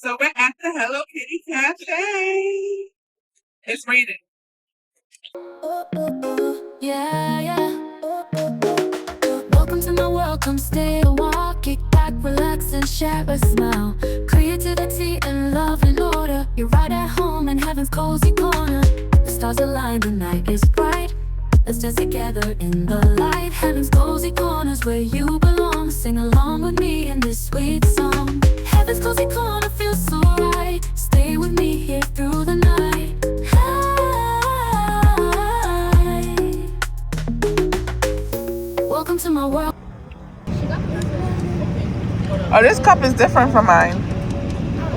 So we're at the Hello Kitty Cafe. It's raining. Yeah, yeah. Welcome to my world, come stay a while. Kick back, relax, and share a smile. Creativity and love and order. You're right at home in heaven's cozy corner. The stars align, the night is bright. Let's dance together in the light. Heaven's cozy corner's where you belong. Sing along with me in this sweet song. Heaven's cozy corner feels so right. Stay with me here through the night. Welcome to my world. Oh, this cup is different from mine.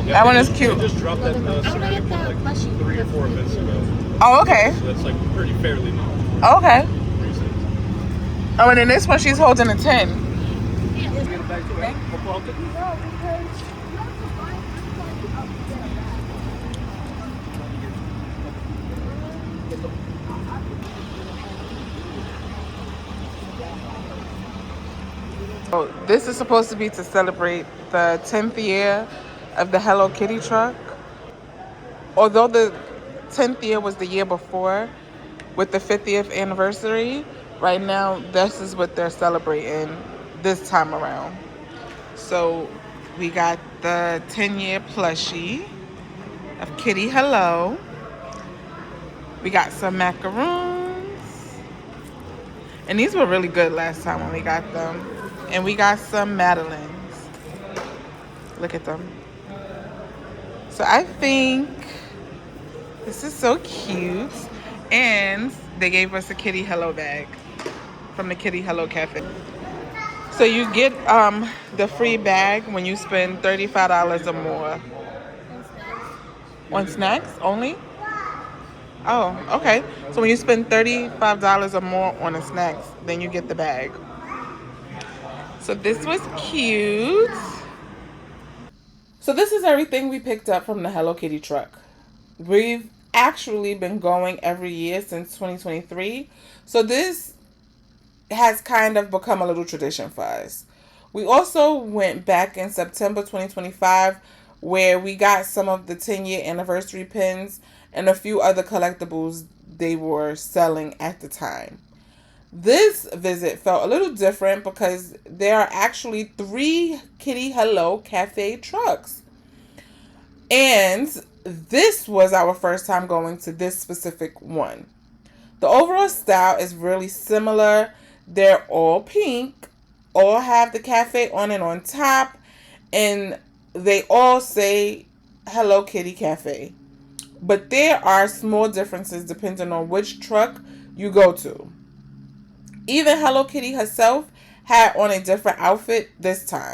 That one is cute. I just dropped that ceramic one like 3 or 4 minutes ago. Oh, okay. So that's like pretty fairly new. Oh, okay. Oh, and then this one, she's holding a 10. Oh, this is supposed to be to celebrate the 10th year of the Hello Kitty truck. Although the 10th year was the year before, with the 50th anniversary, right now this is what they're celebrating this time around. So we got the 10-year plushie of Kitty Hello. We got some macaroons. And these were really good last time when we got them. And we got some Madeleines. Look at them. So I think this is so cute. And they gave us a Kitty Hello bag from the Kitty Hello Cafe. So you get the free bag when you spend $35 or more. On snacks only? Oh, okay. So when you spend $35 or more on the snacks, then you get the bag. So this was cute. So this is everything we picked up from the Hello Kitty truck. We've actually been going every year since 2023. So this has kind of become a little tradition for us. We also went back in September 2025 where we got some of the 10-year anniversary pins and a few other collectibles they were selling at the time. This visit felt a little different because there are actually 3 Kitty Hello Cafe trucks. And this was our first time going to this specific one. The overall style is really similar. They're all pink, all have the cafe on and on top, and they all say Hello Kitty Cafe. But there are small differences depending on which truck you go to. Even Hello Kitty herself had on a different outfit this time.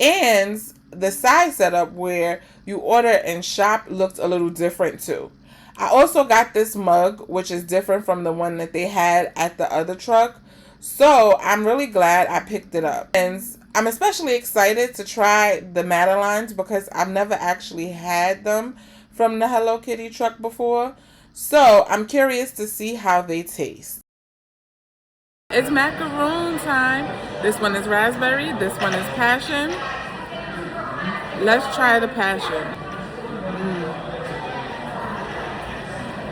And the side setup where you order and shop looked a little different too. I also got this mug, which is different from the one that they had at the other truck. So I'm really glad I picked it up. And I'm especially excited to try the Madeleines because I've never actually had them from the Hello Kitty truck before. So I'm curious to see how they taste. It's macaroon time. This one is raspberry. This one is passion. Let's try the passion.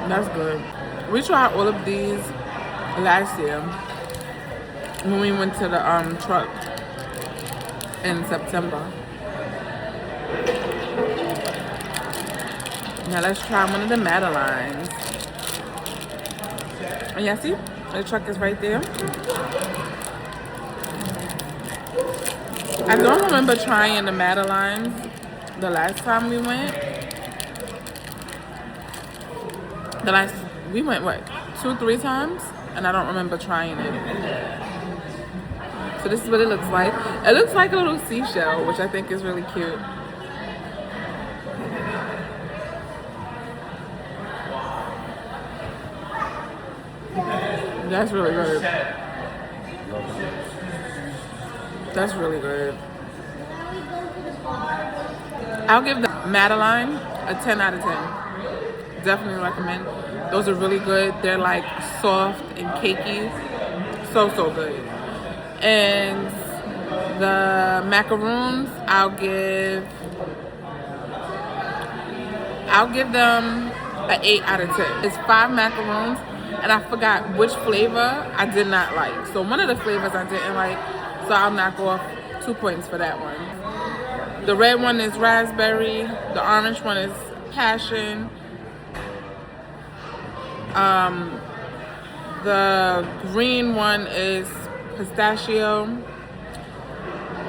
That's good. We tried all of these last year when we went to the truck in September. Now let's try one of the Madeleines. And yeah, see? The truck is right there. I don't remember trying the Madeleines the last time we went. We went what, 2-3 times? And I don't remember trying it. So this is what it looks like. It looks like a little seashell, which I think is really cute. That's really good. That's really good. I'll give the Madeleine a 10 out of 10. Definitely recommend. Those are really good. They're like soft and cakey. So good. And the macaroons, I'll give I'll give them an 8 out of 10. It's 5 macaroons, and I forgot which flavor I did not like. So one of the flavors I didn't like, so I'll knock off 2 points for that one. The red one is raspberry. The orange one is passion. The green one is pistachio.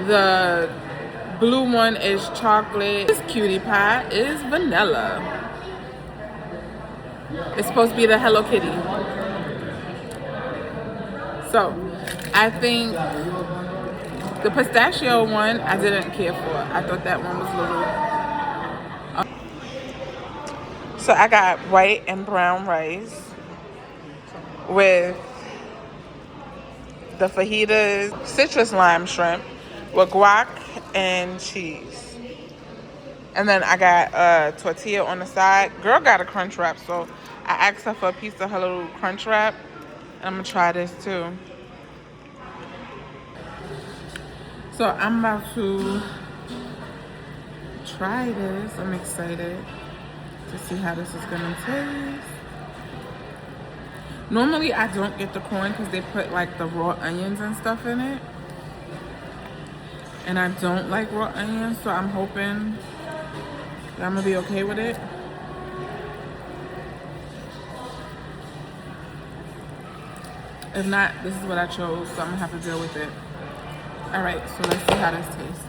The blue one is chocolate. This cutie pie is vanilla. It's supposed to be the Hello Kitty. So, I think the pistachio one I didn't care for. I thought that one was little. So I got white and brown rice with the fajitas, citrus lime shrimp with guac and cheese. And then I got a tortilla on the side. Girl got a crunch wrap, so I asked her for a piece of her little crunch wrap. And I'm gonna try this too. So I'm about to try this. I'm excited to see how this is gonna taste. Normally I don't get the corn because they put like the raw onions and stuff in it. And I don't like raw onions, so I'm hoping that I'm gonna be okay with it. If not, this is what I chose, so I'm gonna have to deal with it. All right, so let's see how this tastes.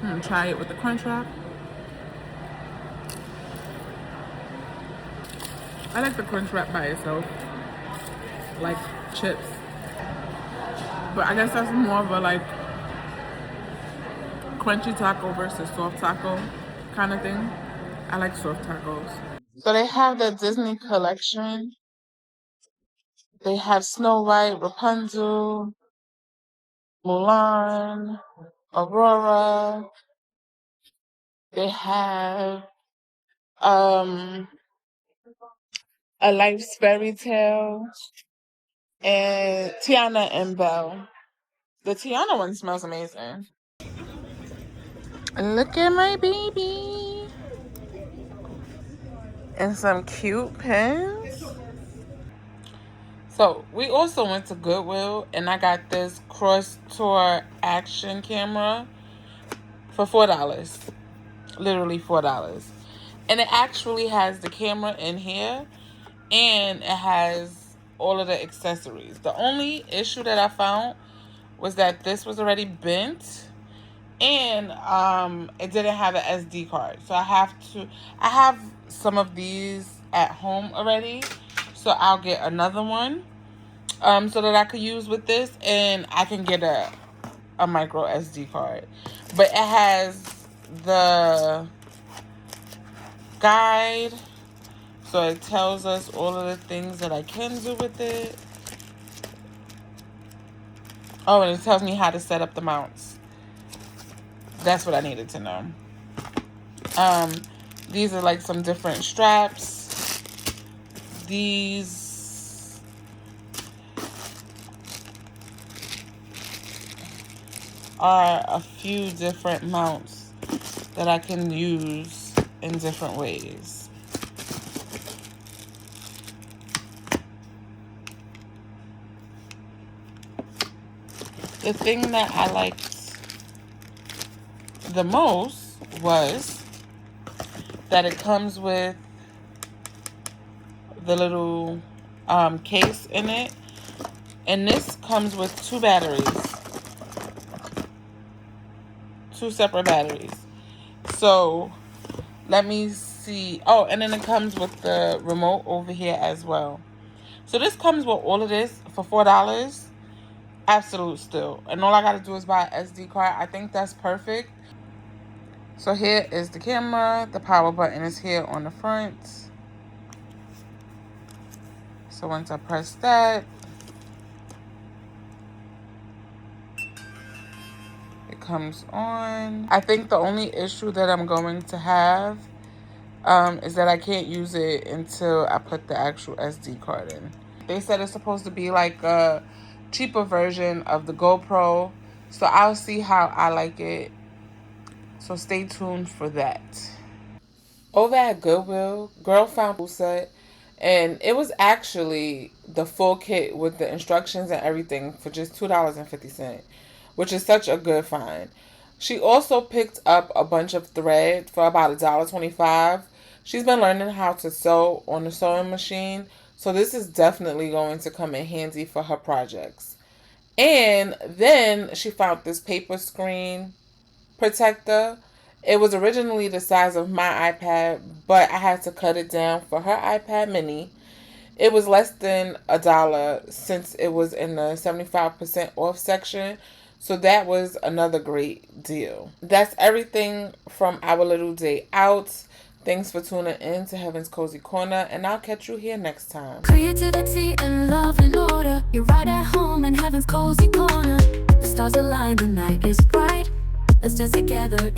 I'm gonna try it with the crunch wrap. I like the crunch wrap by itself, like chips. But I guess that's more of a like crunchy taco versus soft taco kind of thing. I like soft tacos. So they have the Disney collection. They have Snow White, Rapunzel, Mulan, Aurora. They have A Life's Fairy Tale and Tiana and Belle. The Tiana one smells amazing. Look at my baby. And some cute pins. So we also went to Goodwill and I got this Cross Tour action camera for $4. Literally $4. And it actually has the camera in here and it has all of the accessories. The only issue that I found was that this was already bent and it didn't have an SD card. So I have some of these at home already. So I'll get another one so that I could use with this and I can get a micro SD card. But it has the guide, so it tells us all of the things that I can do with it. Oh, and it tells me how to set up the mounts. That's what I needed to know. These are like some different straps. These are a few different mounts that I can use in different ways. The thing that I liked the most was that it comes with the little case in it, and this comes with 2 batteries, 2 separate batteries. So let me see. Oh, and then it comes with the remote over here as well. So this comes with all of this for $4. Absolute steal. And all I gotta do is buy an SD card. I think that's perfect. So here is the camera. The power button is here on the front. So once I press that, it comes on. I think the only issue that I'm going to have is that I can't use it until I put the actual SD card in. They said it's supposed to be like a cheaper version of the GoPro So I'll see how I like it. So stay tuned for that. Over at Goodwill, girl found a pool set, and it was actually the full kit with the instructions and everything for just $2.50, which is such a good find. She also picked up a bunch of thread for about $1.25. She's been learning how to sew on the sewing machine, so this is definitely going to come in handy for her projects. And then she found this paper screen protector. It was originally the size of my iPad, but I had to cut it down for her iPad mini. It was less than $1 since it was in the 75% off section. So that was another great deal. That's everything from our little day out. Thanks for tuning in to Heaven's Cozy Corner, and I'll catch you here next time. Creativity and love and order. You're right at home in Heaven's Cozy Corner. The stars align, the night is bright. Let's dance together in